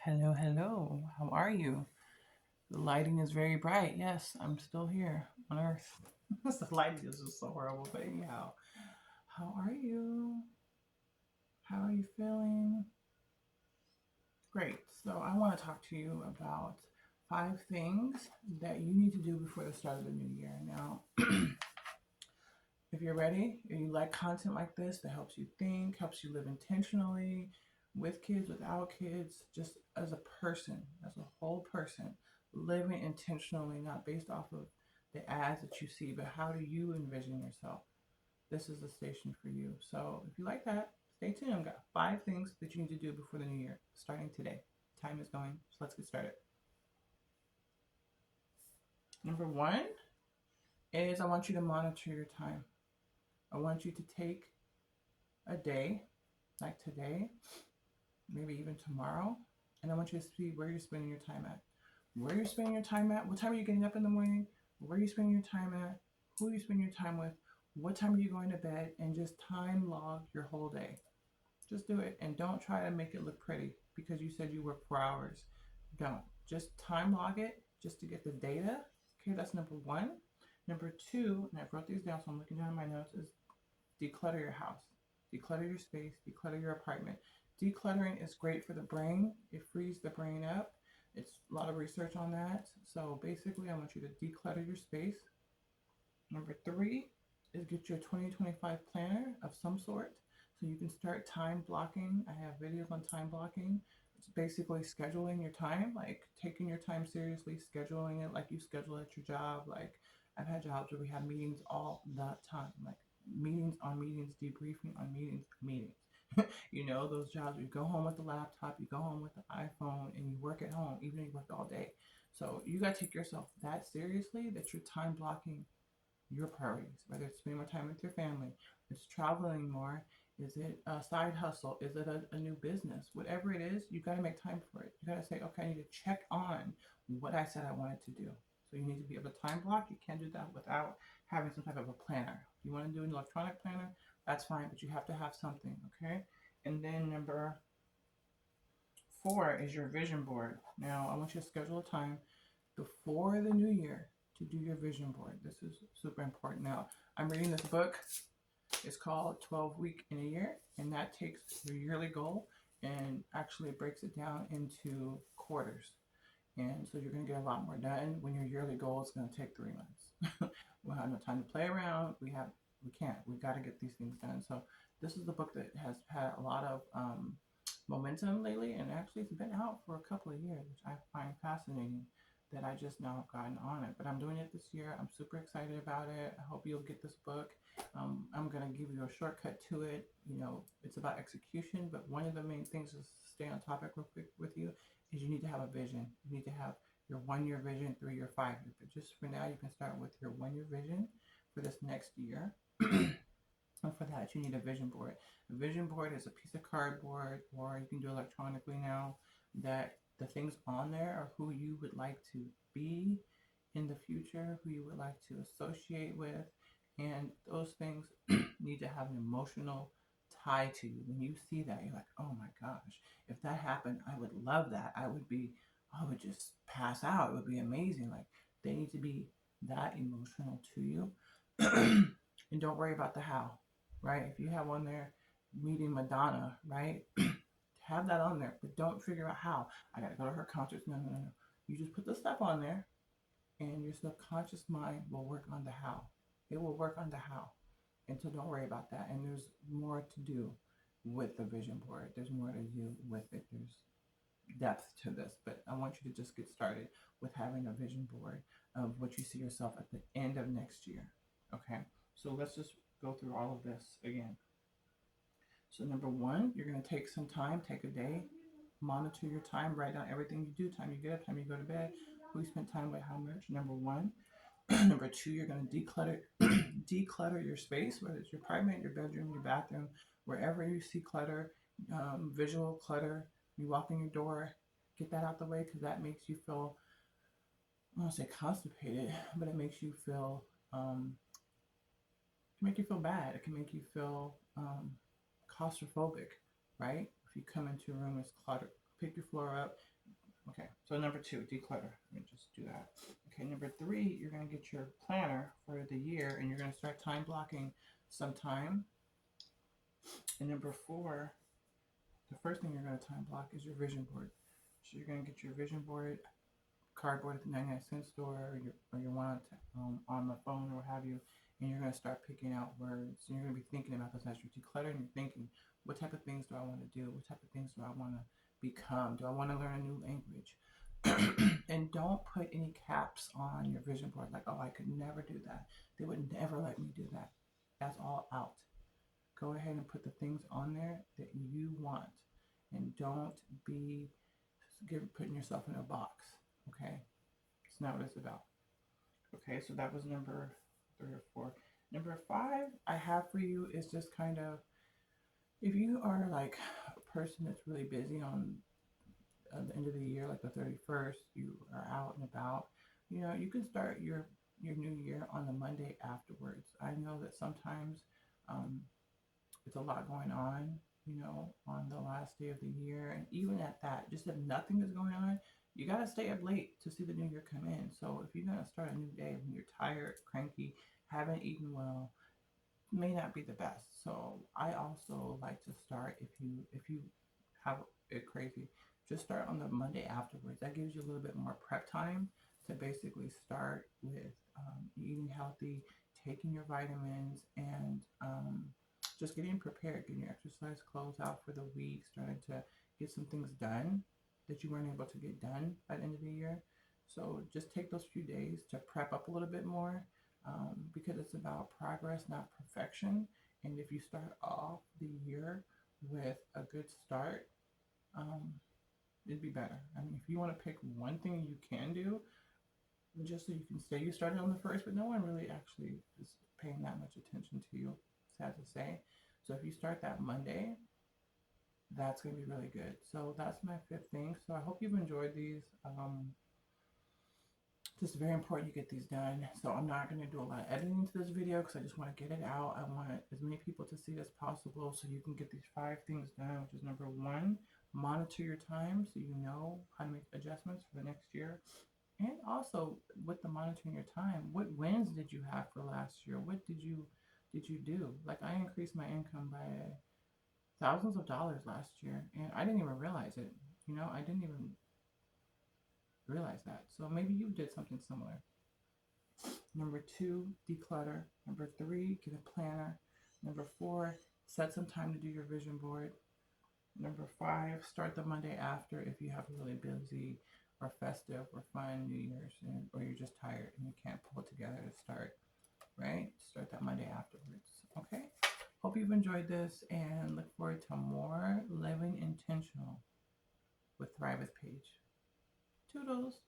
Hello, hello. How are you? The lighting is very bright. Yes, I'm still here on Earth. The lighting is just so horrible, but anyhow, how are you? How are you feeling? Great. So, I want to talk to you about 5 things that you need to do before the start of the new year. Now, if you're ready, if you like content like this that helps you think, helps you live intentionally with kids, without kids, just as a person, as a whole person, living intentionally, not based off of the ads that you see, but how do you envision yourself? This is the station for you. So if you like that, stay tuned. I've got 5 things that you need to do before the new year, starting today. Time is going, so let's get started. Number one is I want you to monitor your time. I want you to take a day like today, maybe even tomorrow, and I want you to see where you're spending your time at. Where you're spending your time at, what time are you getting up in the morning, where are you spending your time at, who are you spending your time with, what time are you going to bed, and just time log your whole day. Just do it and don't try to make it look pretty because you said you work 4 hours. Don't. Just time log it just to get the data. Okay, that's number one. Number two, and I wrote these down so I'm looking down at my notes, is declutter your house, declutter your space, declutter your apartment. Decluttering is great for the brain, it frees the brain up. It's a lot of research on that. So basically, I want you to declutter your space. Number three is get your 2025 planner of some sort so you can start time blocking. I have videos on time blocking. It's basically scheduling your time, like taking your time seriously, scheduling it like you schedule at your job. Like I've had jobs where we have meetings all the time, like meetings on meetings, debriefing on meetings, meetings. Those jobs you go home with the laptop, you go home with the iPhone, and you work at home, even if you work all day. So you got to take yourself that seriously that you're time blocking your priorities, whether it's spending more time with your family, it's traveling more, is it a side hustle, is it a new business, whatever it is, you got to make time for it. You got to say, okay, I need to check on what I said I wanted to do. So you need to be able to time block. You can't do that without having some type of a planner. If you want to do an electronic planner, that's fine, but you have to have something, okay? And then number four is your vision board. Now, I want you to schedule a time before the new year to do your vision board. This is super important. Now, I'm reading this book. It's called 12 Week in a Year, and that takes your yearly goal and actually breaks it down into quarters. And so you're going to get a lot more done when your yearly goal is going to take 3 months. We'll have no time to play around. We can't. We got to get these things done. So this is the book that has had a lot of momentum lately, and actually it's been out for a couple of years, which I find fascinating. That I just now have gotten on it, but I'm doing it this year. I'm super excited about it. I hope you'll get this book. I'm gonna give you a shortcut to it. It's about execution, but one of the main things is to stay on topic real quick with you is you need to have a vision. You need to have your 1 year vision, 3 year, 5 year. But just for now, you can start with your 1 year vision for this next year. And for that, you need a vision board. A vision board is a piece of cardboard, or you can do electronically now, that the things on there are who you would like to be in the future, who you would like to associate with. And those things need to have an emotional tie to you. When you see that, you're like, oh my gosh, if that happened, I would love that. I would just pass out. It would be amazing. Like they need to be that emotional to you. And don't worry about the how, right? If you have one there meeting Madonna, right? Have that on there, but don't figure out how. I gotta go to her concerts. No, no, no, no. You just put the stuff on there, and your subconscious mind will work on the how. It will work on the how. And so don't worry about that. And there's more to do with the vision board. There's more to do with it. There's depth to this, but I want you to just get started with having a vision board of what you see yourself at the end of next year. Okay, so let's just go through all of this again. So, number one, you're going to take some time, take a day, monitor your time, write down everything you do, time you get up, time you go to bed, who you spent time with, how much. Number one. Number two, you're going to declutter declutter your space, whether it's your apartment, your bedroom, your bathroom, wherever you see clutter, visual clutter. You walk in your door, get that out the way because that makes you feel, I don't want to say constipated, but it makes you feel can make you feel bad. It can make you feel claustrophobic, right? If you come into a room that's cluttered, pick your floor up, Okay, so number 2, declutter. Let me just do that. Okay, number 3, you're going to get your planner for the year and you're going to start time blocking some time. And number 4, the first thing you're going to time block is your vision board. So you're going to get your vision board, cardboard at the 99-cent store, or your one on the phone or what have you, and you're going to start picking out words. And you're going to be thinking about this as you're decluttering. You're thinking, what type of things do I want to do? What type of things do I want to become? Do I want to learn a new language? And don't put any caps on your vision board like, oh, I could never do that. They would never let me do that. That's all out. Go ahead and put the things on there that you want, and don't be putting yourself in a box. Okay, it's not what it's about. Okay, so that was number 3 or 4. Number 5 I have for you is just kind of, if you are like a person that's really busy on the end of the year, like the 31st, you are out and about, you can start your new year on the Monday afterwards. I know that sometimes um, it's a lot going on, on the last day of the year. And even at that, just if nothing is going on, you got to stay up late to see the new year come in. So if you're going to start a new day when you're tired, cranky, haven't eaten well, may not be the best. So I also like to start, if you have it crazy, just start on the Monday afterwards. That gives you a little bit more prep time to basically start with eating healthy, taking your vitamins, and just getting prepared, getting your exercise clothes out for the week, starting to get some things done that you weren't able to get done by the end of the year. So just take those few days to prep up a little bit more, because it's about progress, not perfection. And if you start off the year with a good start, um, it'd be better. I mean, if you want to pick one thing you can do, just so you can say you started on the first, but no one really actually is paying that much attention to you, sad to say. So if you start that Monday, that's going to be really good. So that's my 5th thing. So I hope you've enjoyed these. Just very important you get these done. So I'm not going to do a lot of editing to this video because I just want to get it out. I want as many people to see it as possible so you can get these 5 things done, which is number 1, monitor your time so you know how to make adjustments for the next year. And also with the monitoring your time, what wins did you have for last year? What did you do? Like, I increased my income by thousands of dollars last year and I didn't even realize it. I didn't even realize that. So maybe you did something similar. Number 2, declutter. Number 3, get a planner. Number 4, set some time to do your vision board. Number 5, start the Monday after if you have a really busy or festive or fun New Year's, or you're just tired and you can't pull it together to start, right? Start that Monday afterwards. Okay? Hope you've enjoyed this and look forward to more living intentional with Thrive with Paige. Toodles.